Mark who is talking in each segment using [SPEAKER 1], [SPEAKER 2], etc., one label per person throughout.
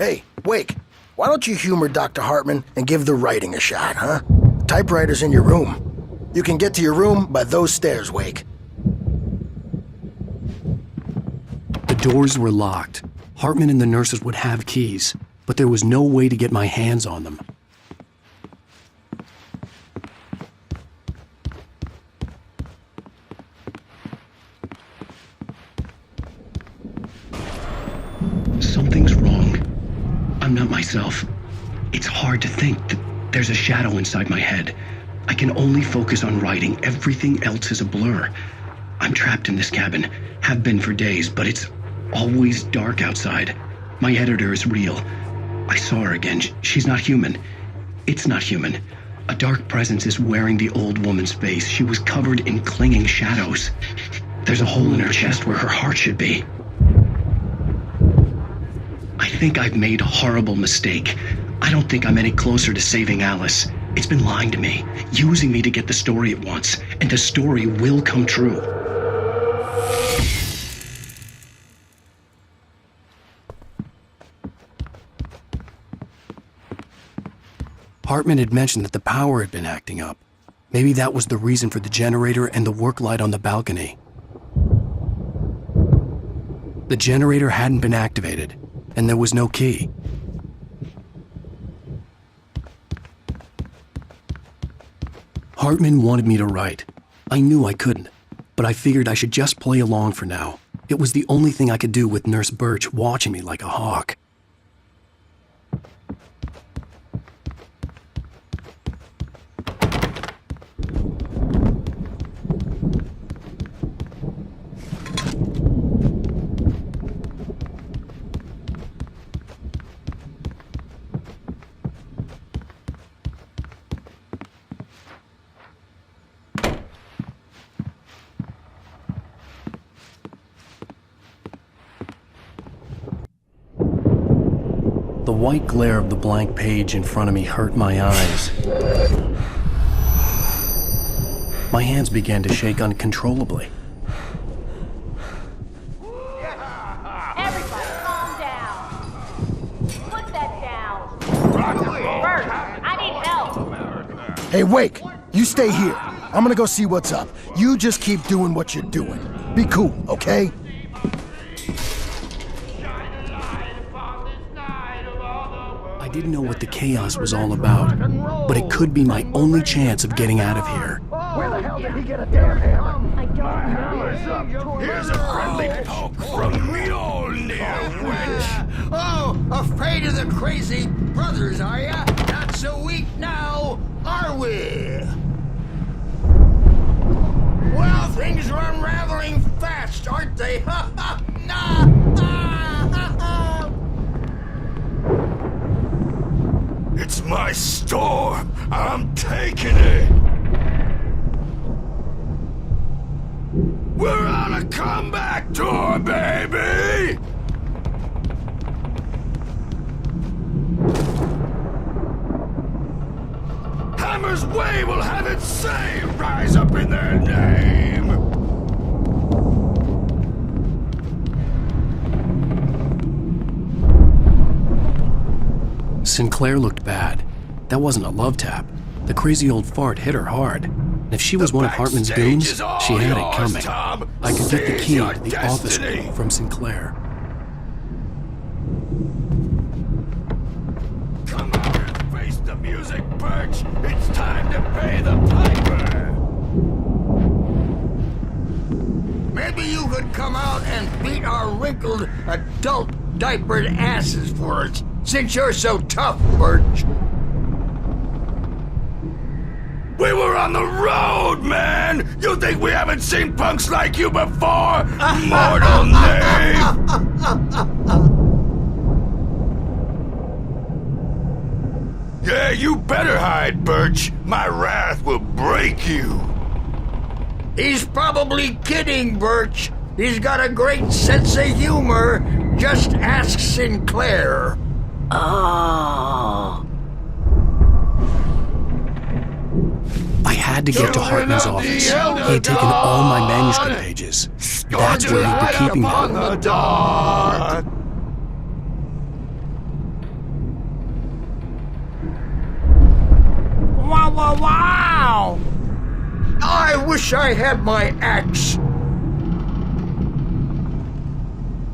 [SPEAKER 1] Hey, Wake, why don't you humor Dr. Hartman and give the writing a shot, huh? Typewriter's in your room. You can get to your room by those stairs, Wake.
[SPEAKER 2] The doors were locked. Hartman and the nurses would have keys, but there was no way to get my hands on them. Something's wrong. I'm not myself. It's hard to think that there's a shadow inside my head. I can only focus on writing. Everything else is a blur. I'm trapped in this cabin, have been for days, but it's always dark outside. My editor is real. I saw her again. She's not human. It's not human. A dark presence is wearing the old woman's face. She was covered in clinging shadows. There's a hole in her chest where her heart should be. I think I've made a horrible mistake. I don't think I'm any closer to saving Alice. It's been lying to me, using me to get the story it wants, and the story will come true. Hartman had mentioned that the power had been acting up. Maybe that was the reason for the generator and the work light on the balcony. The generator hadn't been activated, and there was no key. Hartman wanted me to write. I knew I couldn't, but I figured I should just play along for now. It was the only thing I could do with Nurse Birch watching me like a hawk. The white glare of the blank page in front of me hurt my eyes. My hands began to shake uncontrollably.
[SPEAKER 3] Everybody calm down. Put that down. Bert, I need help.
[SPEAKER 1] Hey, Wake, you stay here. I'm gonna go see what's up. You just keep doing what you're doing. Be cool, okay?
[SPEAKER 2] I didn't know what the chaos was all about, but it could be my only chance of getting out of here.
[SPEAKER 1] Where the hell did he get a damn hammer?
[SPEAKER 3] I don't know.
[SPEAKER 4] Here's a friendly poke from Mjolnir, wench.
[SPEAKER 5] Oh, afraid of the crazy brothers, are ya? Not so weak now, are we? Well, things are unraveling fast, aren't they? Ha ha! Nah! Ha ha!
[SPEAKER 4] It's my storm. I'm taking it. We're on a comeback tour, baby! Hammer's Way will have its say rise up in their name!
[SPEAKER 2] Sinclair looked bad. That wasn't a love tap. The crazy old fart hit her hard. And if she was one of Hartman's goons, she had it coming. I could get the key to the office from Sinclair.
[SPEAKER 4] Come out and face the music, Birch! It's time to pay the piper!
[SPEAKER 5] Maybe you could come out and beat our wrinkled, adult diapered asses for us, since you're so tough, Birch.
[SPEAKER 4] We were on the road, man! You think we haven't seen punks like you before? Mortal knave! Yeah, you better hide, Birch. My wrath will break you.
[SPEAKER 5] He's probably kidding, Birch. He's got a great sense of humor. Just ask Sinclair.
[SPEAKER 3] Oh.
[SPEAKER 2] I had to get to Hartman's office. He had taken all my manuscript pages. That's where he'd been keeping them.
[SPEAKER 5] wish I had my axe.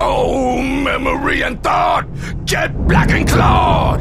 [SPEAKER 4] Oh, memory and thought, jet black and clawed!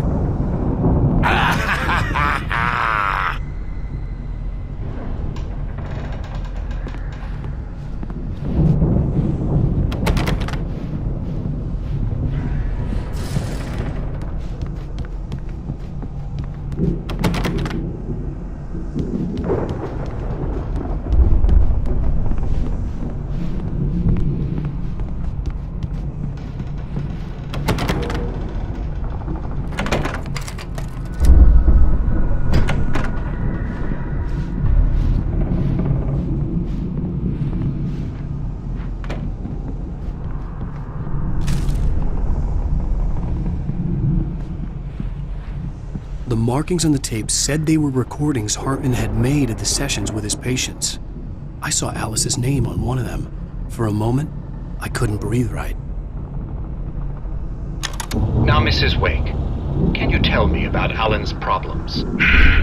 [SPEAKER 2] The markings on the tape said they were recordings Hartman had made at the sessions with his patients. I saw Alice's name on one of them. For a moment, I couldn't breathe right.
[SPEAKER 6] Now, Mrs. Wake, can you tell me about Alan's problems?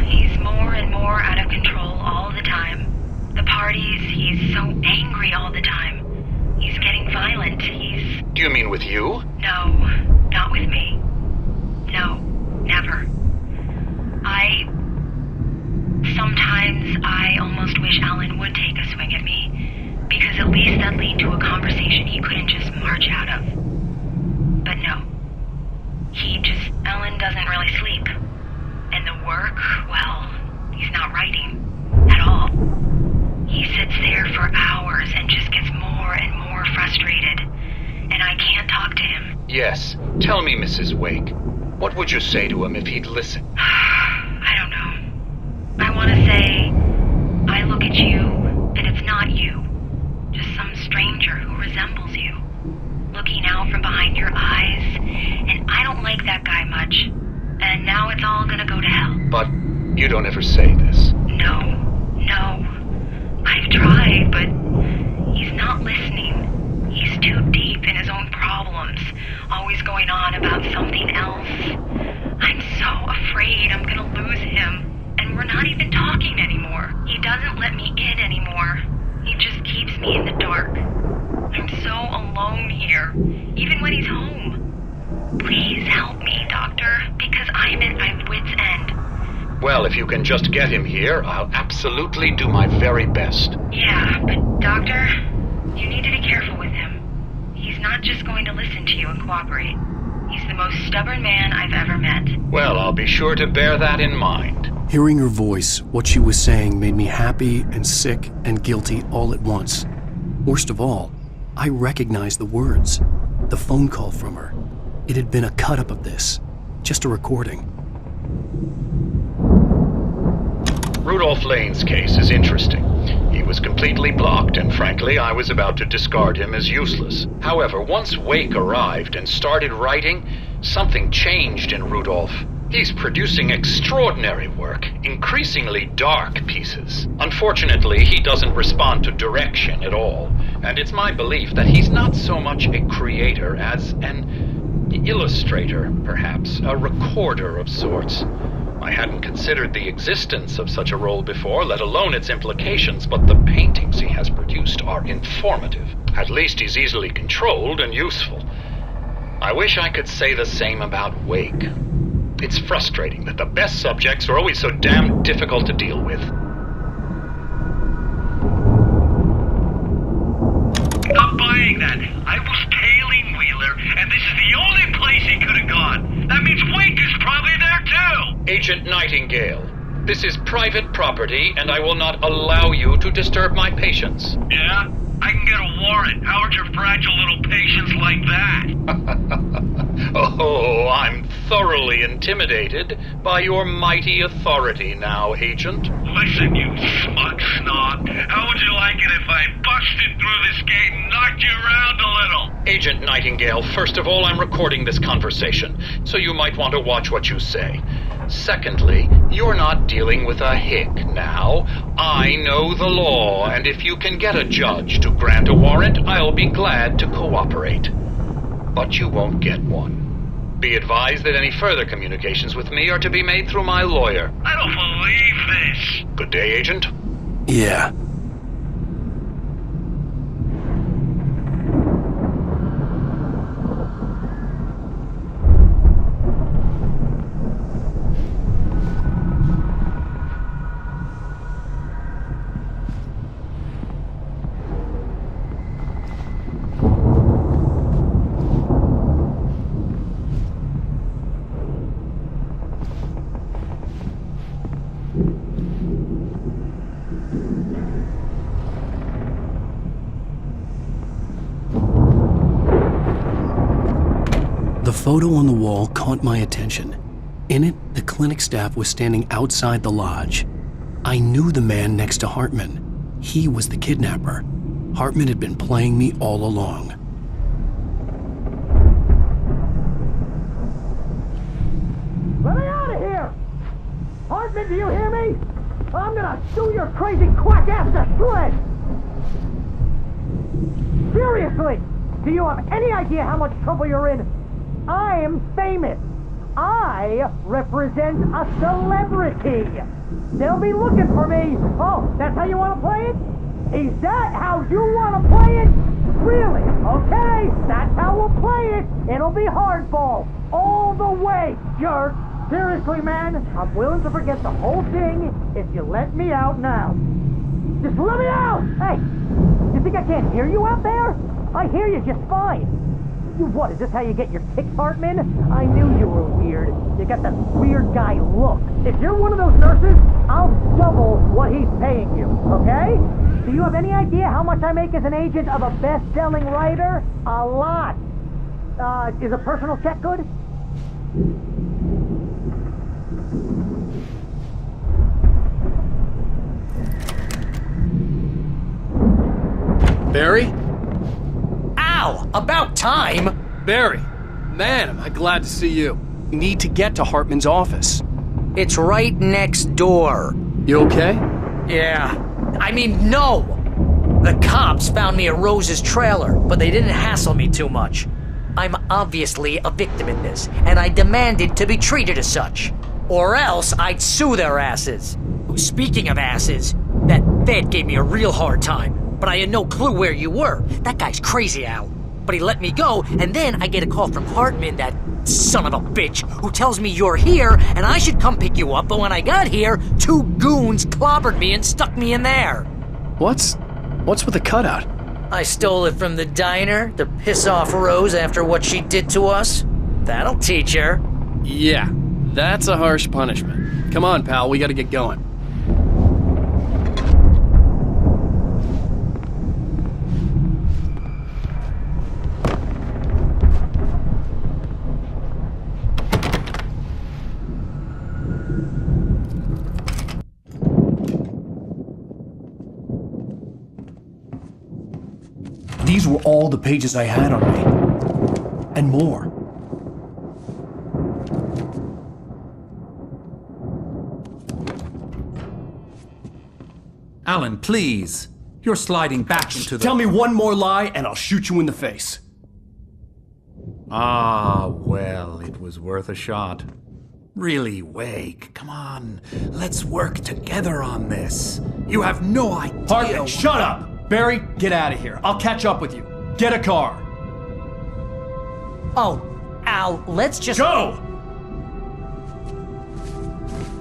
[SPEAKER 7] He's more and more out of control all the time. The parties, he's so angry all the time. He's getting violent.
[SPEAKER 6] Do you mean with you?
[SPEAKER 7] No, not with me. No, never. Sometimes I almost wish Alan would take a swing at me, because at least that'd lead to a conversation he couldn't just march out of. But no. Alan doesn't really sleep. And the work, well, he's not writing at all. He sits there for hours and just gets more and more frustrated. And I can't talk to him.
[SPEAKER 6] Yes. Tell me, Mrs. Wake, what would you say to him if he'd listen?
[SPEAKER 7] I don't know. I want to say, I look at you, and it's not you. Just some stranger who resembles you. Looking out from behind your eyes, and I don't like that guy much. And now it's all gonna go to hell.
[SPEAKER 6] But you don't ever say this.
[SPEAKER 7] No. I've tried, but he's not listening. He's too deep in his own problems, always going on about something else. I'm so afraid I'm gonna lose him. And we're not even talking anymore. He doesn't let me in anymore. He just keeps me in the dark. I'm so alone here, even when he's home. Please help me, Doctor, because I'm at my wit's end.
[SPEAKER 6] Well, if you can just get him here, I'll absolutely do my very best.
[SPEAKER 7] Yeah, but Doctor, you need to be careful with him. He's not just going to listen to you and cooperate. He's the most stubborn man I've ever met.
[SPEAKER 6] Well, I'll be sure to bear that in mind.
[SPEAKER 2] Hearing her voice, what she was saying made me happy and sick and guilty all at once. Worst of all, I recognized the words. The phone call from her. It had been a cut-up of this. Just a recording.
[SPEAKER 6] Rudolph Lane's case is interesting. He was completely blocked, and frankly, I was about to discard him as useless. However, once Wake arrived and started writing, something changed in Rudolph. He's producing extraordinary work, increasingly dark pieces. Unfortunately, he doesn't respond to direction at all, and it's my belief that he's not so much a creator as an illustrator, perhaps, a recorder of sorts. I hadn't considered the existence of such a role before, let alone its implications, but the paintings he has produced are informative. At least he's easily controlled and useful. I wish I could say the same about Wake. It's frustrating that the best subjects are always so damn difficult to deal with.
[SPEAKER 8] Not buying that. I was tailing Wheeler, and this is the only place he could have gone. That means Wake is probably there too!
[SPEAKER 6] Agent Nightingale, this is private property, and I will not allow you to disturb my patients.
[SPEAKER 8] Yeah? I can get a warrant. How are your fragile little patients like that?
[SPEAKER 6] Oh, I'm thoroughly intimidated by your mighty authority now, Agent.
[SPEAKER 8] Listen, you smug snob. How would you like it if I busted through this gate and knocked you around a little?
[SPEAKER 6] Agent Nightingale, first of all, I'm recording this conversation, so you might want to watch what you say. Secondly, you're not dealing with a hick now. I know the law, and if you can get a judge to grant a warrant, I'll be glad to cooperate. But you won't get one. Be advised that any further communications with me are to be made through my lawyer.
[SPEAKER 8] I don't believe this.
[SPEAKER 6] Good day, Agent.
[SPEAKER 2] Yeah, photo on the wall caught my attention. In it, the clinic staff was standing outside the lodge. I knew the man next to Hartman. He was the kidnapper. Hartman had been playing me all along.
[SPEAKER 9] Let me out of here! Hartman, do you hear me? I'm gonna sue your crazy quack ass to shreds! Seriously! Do you have any idea how much trouble you're in? I am famous! I represent a celebrity! They'll be looking for me! Oh, that's how you want to play it? Is that how you want to play it? Really? Okay, that's how we'll play it! It'll be hardball! All the way, jerk! Seriously, man, I'm willing to forget the whole thing if you let me out now. Just let me out! Hey, you think I can't hear you out there? I hear you just fine. What, is this how you get your kicks, Hartman? I knew you were weird. You got that weird guy look. If you're one of those nurses, I'll double what he's paying you, okay? Do you have any idea how much I make as an agent of a best-selling writer? A lot. Is a personal check good?
[SPEAKER 2] Barry?
[SPEAKER 10] Ow! About time!
[SPEAKER 2] Barry! Man, am I glad to see you. We need to get to Hartman's office.
[SPEAKER 10] It's right next door.
[SPEAKER 2] You okay?
[SPEAKER 10] Yeah. I mean, no! The cops found me at Rose's trailer, but they didn't hassle me too much. I'm obviously a victim in this, and I demanded to be treated as such. Or else I'd sue their asses. Speaking of asses, that Fed gave me a real hard time. But I had no clue where you were. That guy's crazy, Al. But he let me go, and then I get a call from Hartman, that son of a bitch, who tells me you're here, and I should come pick you up, but when I got here, 2 goons clobbered me and stuck me in there.
[SPEAKER 2] What's with the cutout?
[SPEAKER 10] I stole it from the diner to piss off Rose after what she did to us. That'll teach her.
[SPEAKER 2] Yeah, that's a harsh punishment. Come on, pal, we gotta get going. These were all the pages I had on me. And more.
[SPEAKER 11] Alan, please. You're sliding back into the...
[SPEAKER 2] Tell me one more lie and I'll shoot you in the face.
[SPEAKER 11] Ah, well, it was worth a shot. Really, Wake, come on. Let's work together on this. You have no idea...
[SPEAKER 2] Hartman, shut up! Barry, get out of here. I'll catch up with you. Get a car.
[SPEAKER 10] Oh, Al, let's just...
[SPEAKER 2] Go!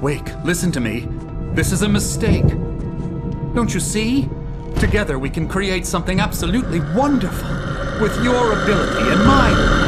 [SPEAKER 11] Wake, listen to me. This is a mistake. Don't you see? Together we can create something absolutely wonderful. With your ability and mine.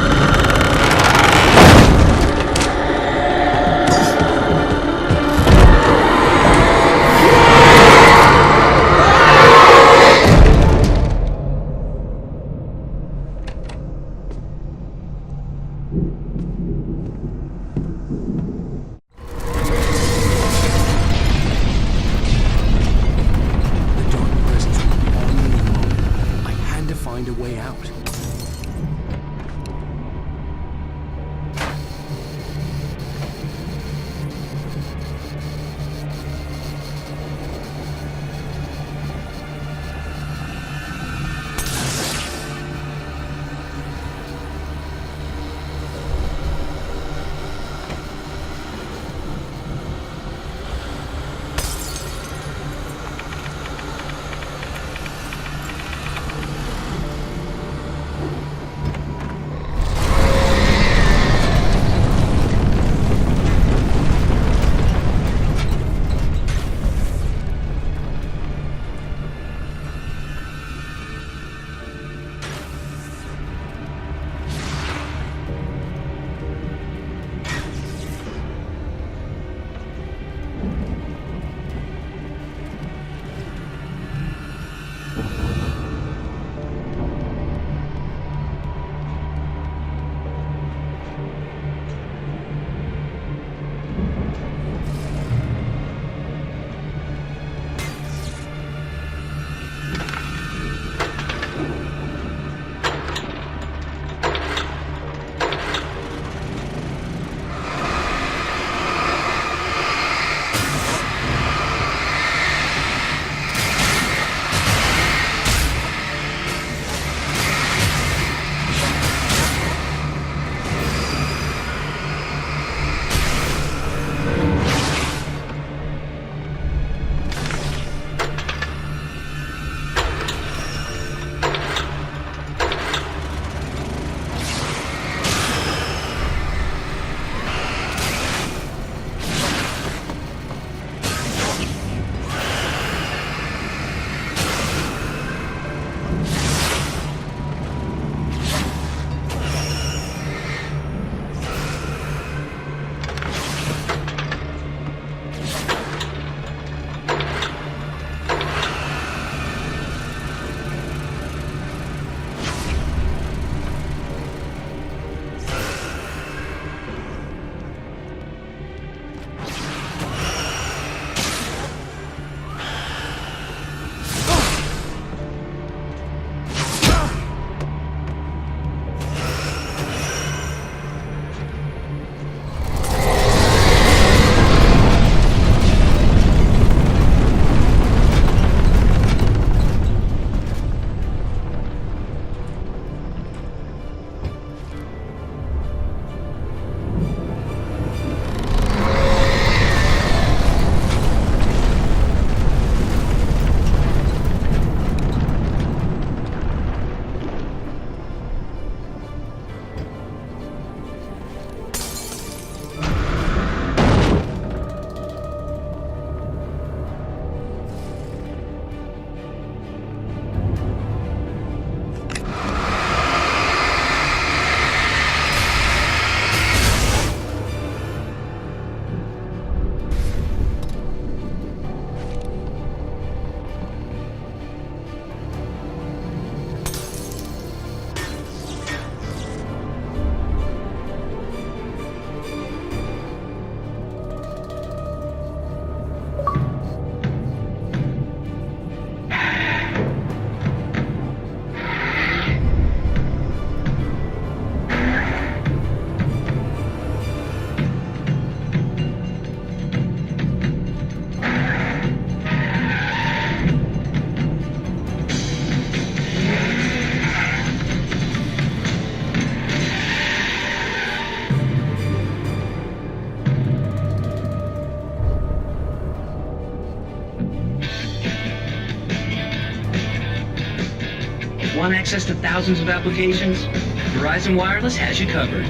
[SPEAKER 12] Want access to thousands of applications? Verizon Wireless has you covered.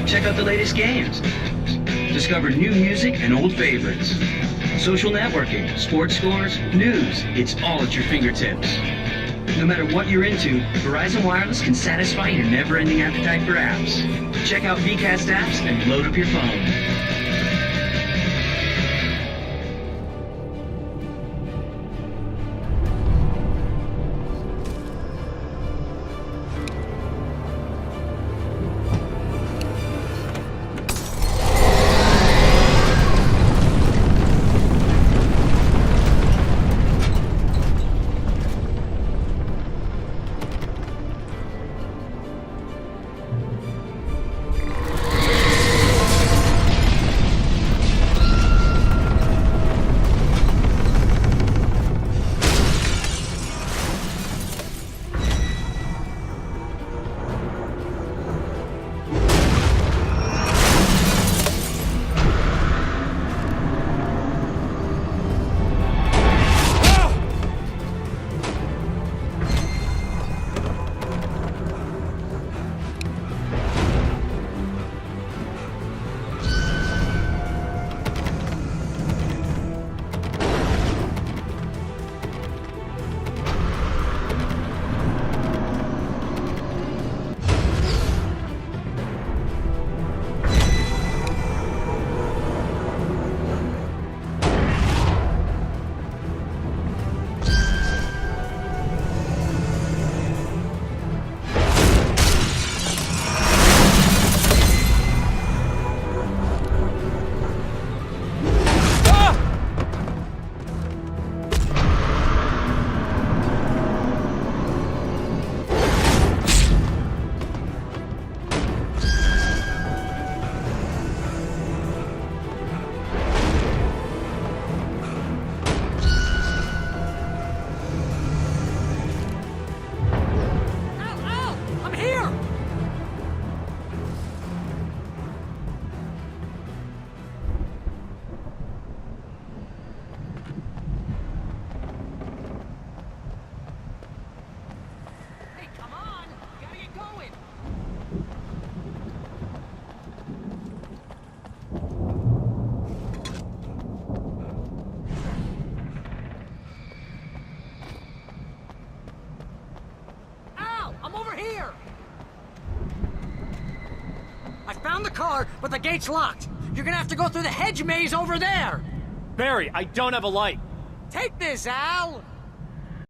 [SPEAKER 12] Check out the latest games. Discover new music and old favorites. Social networking, sports scores, news. It's all at your fingertips. No matter what you're into, Verizon Wireless can satisfy your never-ending appetite for apps. Check out VCast apps and load up your phone.
[SPEAKER 10] Found the car, but the gate's locked. You're gonna have to go through the hedge maze over there.
[SPEAKER 13] Barry, I don't have a light.
[SPEAKER 10] Take this, Al.